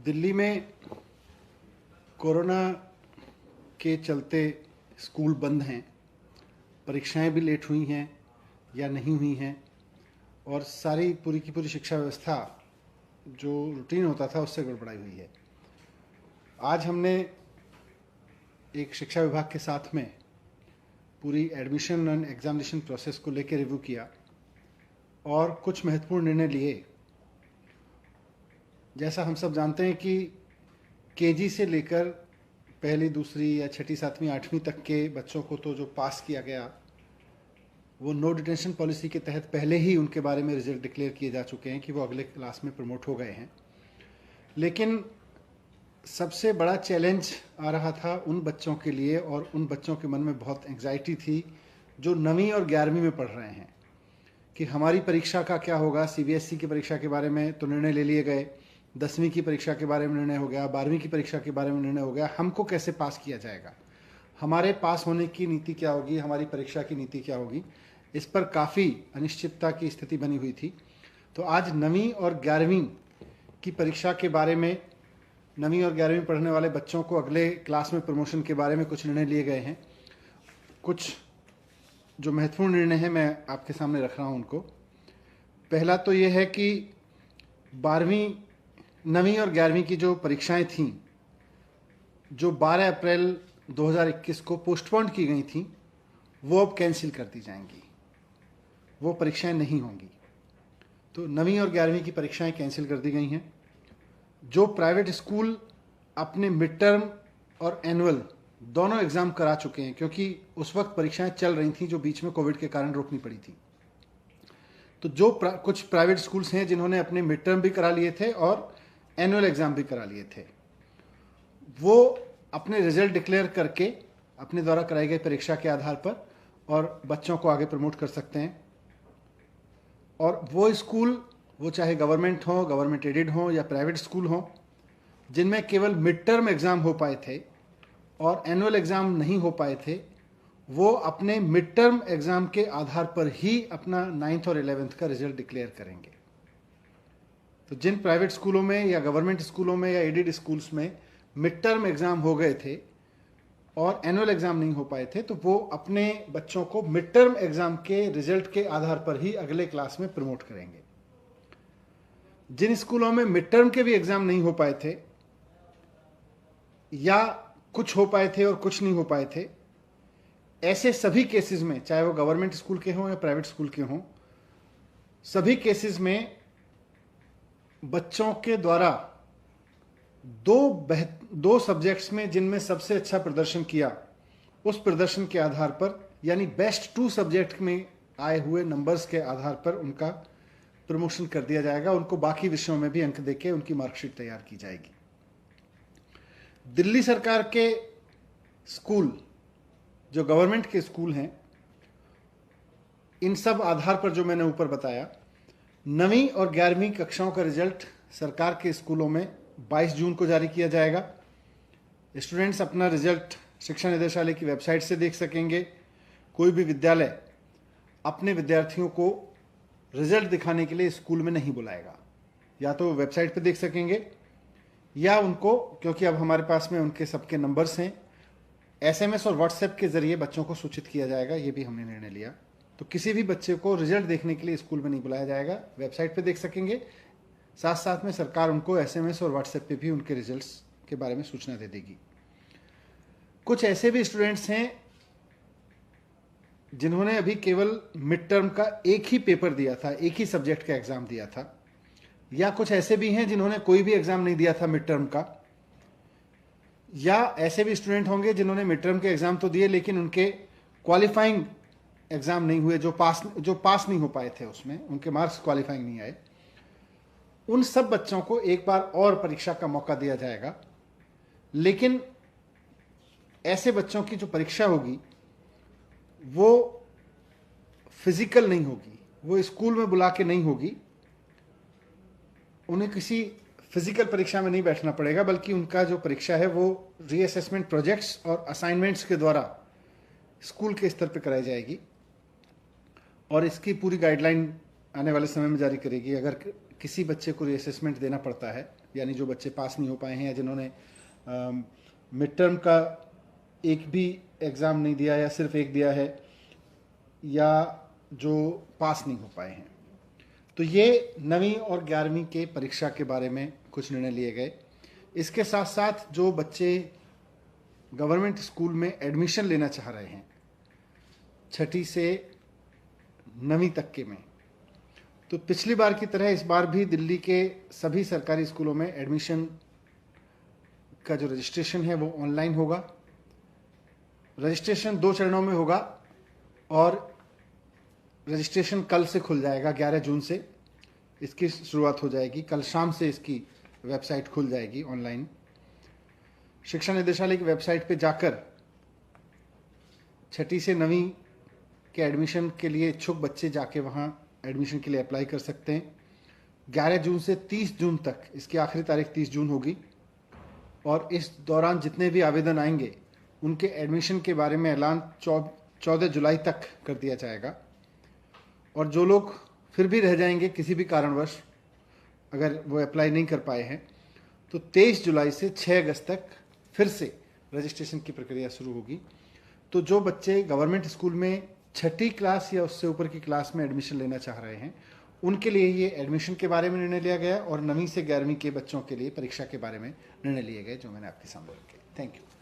दिल्ली में कोरोना के चलते स्कूल बंद हैं, परीक्षाएं भी लेट हुई हैं या नहीं हुई हैं और सारी पूरी की पूरी शिक्षा व्यवस्था जो रूटीन होता था उससे गड़बड़ाई हुई है। आज हमने एक शिक्षा विभाग के साथ में पूरी एडमिशन एंड एग्जामिनेशन प्रोसेस को लेकर रिव्यू किया और कुछ महत्वपूर्ण निर्णय लिए। जैसा हम सब जानते हैं कि केजी से लेकर पहली, दूसरी या छठी, सातवीं, आठवीं तक के बच्चों को तो जो पास किया गया वो नो डिटेंशन पॉलिसी के तहत पहले ही उनके बारे में रिजल्ट डिक्लेयर किए जा चुके हैं कि वो अगले क्लास में प्रमोट हो गए हैं। लेकिन सबसे बड़ा चैलेंज आ रहा था उन बच्चों के लिए और उन बच्चों के मन में बहुत एंग्जाइटी थी जो 9वीं और 11वीं में पढ़ रहे हैं कि हमारी परीक्षा का क्या होगा। सीबीएसई की परीक्षा के बारे में तो निर्णय ले लिए गए, 10वीं की परीक्षा के बारे में निर्णय हो गया, 12वीं की परीक्षा के बारे में निर्णय हो गया। हमको कैसे पास किया जाएगा, हमारे पास होने की नीति क्या होगी, हमारी परीक्षा की नीति क्या होगी, इस पर काफ़ी अनिश्चितता की स्थिति बनी हुई थी। तो आज 9वीं और 11वीं की परीक्षा के बारे में 9वीं और 11वीं पढ़ने वाले बच्चों को अगले क्लास में प्रमोशन के बारे में कुछ निर्णय लिए गए हैं। कुछ जो महत्वपूर्ण निर्णय हैं मैं आपके सामने रख रहा हूं उनको। पहला तो ये है कि 9वीं और 11वीं की जो परीक्षाएं थीं, जो 12 अप्रैल 2021 को पोस्टपोन की गई थीं, वो अब कैंसिल कर दी जाएंगी, वो परीक्षाएं नहीं होंगी। तो 9वीं और 11वीं की परीक्षाएं कैंसिल कर दी गई हैं। जो प्राइवेट स्कूल अपने मिड टर्म और एनुअल दोनों एग्जाम करा चुके हैं, क्योंकि उस वक्त परीक्षाएं चल रही थी जो बीच में कोविड के कारण रोकनी पड़ी थी, तो जो कुछ प्राइवेट स्कूल्स हैं जिन्होंने अपने मिड टर्म भी करा लिए थे और एनुअल एग्जाम भी करा लिए थे, वो अपने रिजल्ट डिक्लेयर करके अपने द्वारा कराई गई परीक्षा के आधार पर और बच्चों को आगे प्रमोट कर सकते हैं। और वो स्कूल, वो चाहे गवर्नमेंट हो, गवर्नमेंट एडेड हो या प्राइवेट स्कूल हो, जिनमें केवल मिड टर्म एग्जाम हो पाए थे और एनुअल एग्जाम नहीं हो पाए थे, वो अपने मिड टर्म एग्जाम के आधार पर ही अपना 9th और 11th का रिजल्ट डिक्लेयर करेंगे। तो जिन प्राइवेट स्कूलों में या गवर्नमेंट स्कूलों में या एडेड स्कूल्स में मिड टर्म एग्जाम हो गए थे और एनुअल एग्जाम नहीं हो पाए थे, तो वो अपने बच्चों को मिड टर्म एग्जाम के रिजल्ट के आधार पर ही अगले क्लास में प्रमोट करेंगे। जिन स्कूलों में मिड टर्म के भी एग्जाम नहीं हो पाए थे या कुछ हो पाए थे और कुछ नहीं हो पाए थे, ऐसे सभी केसेस में, चाहे वो गवर्नमेंट स्कूल के हों या प्राइवेट स्कूल के हों, सभी केसेस में बच्चों के द्वारा दो सब्जेक्ट्स में जिनमें सबसे अच्छा प्रदर्शन किया, उस प्रदर्शन के आधार पर, यानी बेस्ट 2 सब्जेक्ट में आए हुए नंबर्स के आधार पर उनका प्रमोशन कर दिया जाएगा। उनको बाकी विषयों में भी अंक देके उनकी मार्कशीट तैयार की जाएगी। दिल्ली सरकार के स्कूल, जो गवर्नमेंट के स्कूल हैं, इन सब आधार पर जो मैंने ऊपर बताया, 9वीं और 11वीं कक्षाओं का रिजल्ट सरकार के स्कूलों में 22 जून को जारी किया जाएगा। स्टूडेंट्स अपना रिजल्ट शिक्षा निदेशालय की वेबसाइट से देख सकेंगे। कोई भी विद्यालय अपने विद्यार्थियों को रिजल्ट दिखाने के लिए स्कूल में नहीं बुलाएगा, या तो वेबसाइट पे देख सकेंगे या उनको, क्योंकि अब हमारे पास में उनके सबके नंबर्स हैं, SMS और व्हाट्सएप के जरिए बच्चों को सूचित किया जाएगा। ये भी हमने निर्णय लिया। तो किसी भी बच्चे को रिजल्ट देखने के लिए स्कूल में नहीं बुलाया जाएगा, वेबसाइट पे देख सकेंगे। साथ साथ में सरकार उनको SMS और व्हाट्सएप पे भी उनके रिजल्ट्स के बारे में सूचना दे देगी। कुछ ऐसे भी स्टूडेंट्स हैं जिन्होंने अभी केवल मिड टर्म का एक ही पेपर दिया था, एक ही सब्जेक्ट का एग्जाम दिया था, या कुछ ऐसे भी हैं जिन्होंने कोई भी एग्जाम नहीं दिया था मिड टर्म का, या ऐसे भी स्टूडेंट होंगे जिन्होंने मिड टर्म के एग्जाम तो दिए लेकिन उनके क्वालिफाइंग एग्जाम नहीं हुए, जो पास नहीं हो पाए थे, उसमें उनके मार्क्स क्वालिफाइंग नहीं आए। उन सब बच्चों को एक बार और परीक्षा का मौका दिया जाएगा। लेकिन ऐसे बच्चों की जो परीक्षा होगी वो फिजिकल नहीं होगी, वो स्कूल में बुला के नहीं होगी, उन्हें किसी फिजिकल परीक्षा में नहीं बैठना पड़ेगा, बल्कि उनका जो परीक्षा है वो रीअसेसमेंट प्रोजेक्ट्स और असाइनमेंट्स के द्वारा स्कूल के स्तर पर कराई जाएगी। और इसकी पूरी गाइडलाइन आने वाले समय में जारी करेगी। अगर किसी बच्चे को रीअसेसमेंट देना पड़ता है, यानी जो बच्चे पास नहीं हो पाए हैं या जिन्होंने मिड टर्म का एक भी एग्ज़ाम नहीं दिया या सिर्फ एक दिया है, या जो पास नहीं हो पाए हैं। तो ये 9वीं और 11वीं के परीक्षा के बारे में कुछ निर्णय लिए गए। इसके साथ साथ जो बच्चे गवर्नमेंट स्कूल में एडमिशन लेना चाह रहे हैं 6ठी से 9वीं तक के में, तो पिछली बार की तरह इस बार भी दिल्ली के सभी सरकारी स्कूलों में एडमिशन का जो रजिस्ट्रेशन है वो ऑनलाइन होगा। रजिस्ट्रेशन 2 चरणों में होगा और रजिस्ट्रेशन कल से खुल जाएगा, 11 जून से इसकी शुरुआत हो जाएगी। कल शाम से इसकी वेबसाइट खुल जाएगी ऑनलाइन। शिक्षा निदेशालय की वेबसाइट पे जाकर 6ठी से 9वीं के एडमिशन के लिए इच्छुक बच्चे जाके वहाँ एडमिशन के लिए अप्लाई कर सकते हैं। 11 जून से 30 जून तक, इसकी आखिरी तारीख 30 जून होगी, और इस दौरान जितने भी आवेदन आएंगे उनके एडमिशन के बारे में ऐलान 14 जुलाई तक कर दिया जाएगा। और जो लोग फिर भी रह जाएंगे किसी भी कारणवश, अगर वो अप्लाई नहीं कर पाए हैं, तो 23 जुलाई से 6 अगस्त तक फिर से रजिस्ट्रेशन की प्रक्रिया शुरू होगी। तो जो बच्चे गवर्नमेंट स्कूल में 6ठी क्लास या उससे ऊपर की क्लास में एडमिशन लेना चाह रहे हैं, उनके लिए ये एडमिशन के बारे में निर्णय लिया गया, और 9वीं से 11वीं के बच्चों के लिए परीक्षा के बारे में निर्णय लिए गए, जो मैंने आपके सामने रखे। Thank you.